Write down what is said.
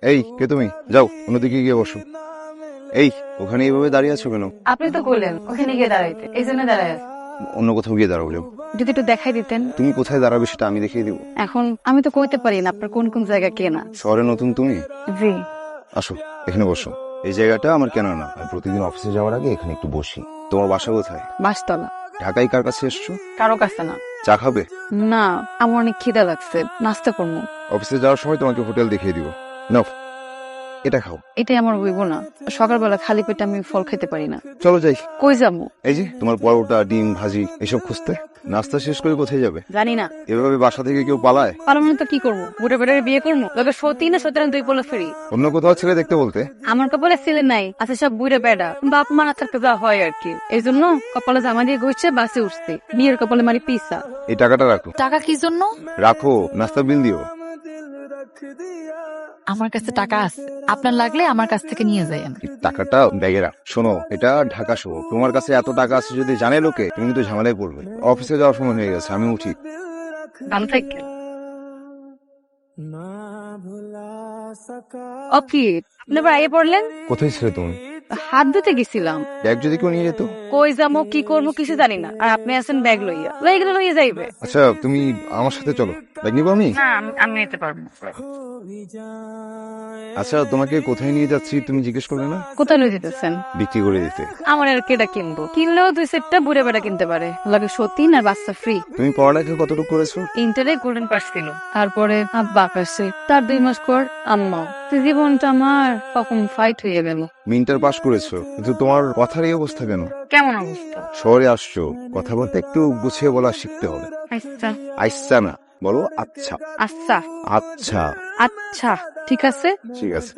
এই কে তুমি? যাও অন্যদিকে গিয়ে বসো। এই ওখানে এইভাবে দাঁড়িয়ে আছো কেন? আপনি তো বললেন ওখানে গিয়ে দাঁড়াইতে, এই জন্য দাঁড়ায় আছি। অন্য কোথাও গিয়ে দাঁড়াও যাও। যদি একটু দেখাই দিতেন। তুমি কোথায় দাঁড়াবে সেটা আমি দেখিয়ে দিব। এখন আমি তো কইতে পারি না আপনার কোন কোন জায়গা কেনা। শহরে নতুন তুমি? জি। আসো এখানে বসো। এই জায়গাটা আমার কেনা না, আমি প্রতিদিন অফিসে যাওয়ার আগে এখানে একটু বসি। তোমার বাসা কোথায়? বাসতলা। ঢাকায় কার কাছে এসছো? কারো কাছে না। চা খাবে? না, আমার অনেক খিদা লাগছে, নাস্তা করবো। অফিসে যাওয়ার সময় তোমাকে হোটেল দেখিয়ে দিব। নাও এটা খাও। এটাই আমার হইব না, সকালবেলা খালি পেটে আমি ফল খেতে পারি না। চলো যাই। কই যাবো? এই যে তোমার পরোটা ডিম ভাজি এসব খুঁজতে। নাস্তা শেষ করে কোথায় যাবে? জানি না। এভাবে বাসা থেকে কেউ পালায়? পারমানেন্ট তো কি করবো, বুড়ে বেড়ে বিয়ে করবো? লোকে সত্যি না সত্যি দুই পোলা ফেরি। অন্য কোথাও ছেলে দেখতে বলতে। আমার কপালে ছেলে নাই, আছে সব বুড়ে বেড়া। বাপ মা না থাকতে যা হয় আর কি, এই জন্য কপালে জামা দিয়ে ঘুরছে, বাসে উঠছে। বিয়ের কপালে মারি পিসা। এই টাকাটা রাখো। টাকা কি জন্য? রাখো, নাস্তা বিল দিও। আমার কাছে টাকা আছে, আপনার লাগলে আমার কাছ থেকে নিয়ে যাইয়েন। এই টাকাটা ব্যাগে রাখ। শোনো, এটা ঢাকা শহর, তোমার কাছে এত টাকা আছে যদি জানে লোকে, তুমি কিন্তু ঝামেলায় পড়বে। অফিসে যাওয়ার সময় হয়ে গেছে, আমি উঠি। ভালো থাকবে। আপনি এবার আগে পড়লেন? কোথায় ছিলে তুমি? হাত ধুতে গেছিলাম। ব্যাগ যদি কেউ নিয়ে যেত? কই যাবো কি করবো কিছু জানি না, আর আপনি আছেন ব্যাগ লইয়া, লইয়া গেলে লইয়া যাইবে। আচ্ছা তুমি আমার সাথে চলো, ব্যাগ নিবো আমি। না, আমি নিতে পারবো। আচ্ছা তোমাকে কোথায় নিয়ে যাচ্ছি তুমি জিজ্ঞেস করলে না? কোথায় লই যেতেছেন? বিক্রি করে দিতে। আমার আর কেটা কিনবো, কিনলেও দুই সেটটা বুড়ে বেড়া কিনতে পারে, লাগে সত্যি না বাচ্চা ফ্রি। তুমি পড়ালেখা কতটুকু করেছো? ইন্টারে গোল্ডেন পাস ছিল, তারপরে আব্বা আকাশে, তার 2 মাস পর আম্মা। জীবনটা আমার কখন ফাইট হয়ে গেল। ইন্টার পাস করেছো, কিন্তু তোমার কথার এই অবস্থা কেন? কেমন অবস্থা? শহরে আসছো, কথা বলতে একটু গুছিয়ে বলা শিখতে হবে। আচ্ছা। আচ্ছা না, বলো আচ্ছা। আচ্ছা। আচ্ছা আচ্ছা ঠিক আছে। ঠিক আছে।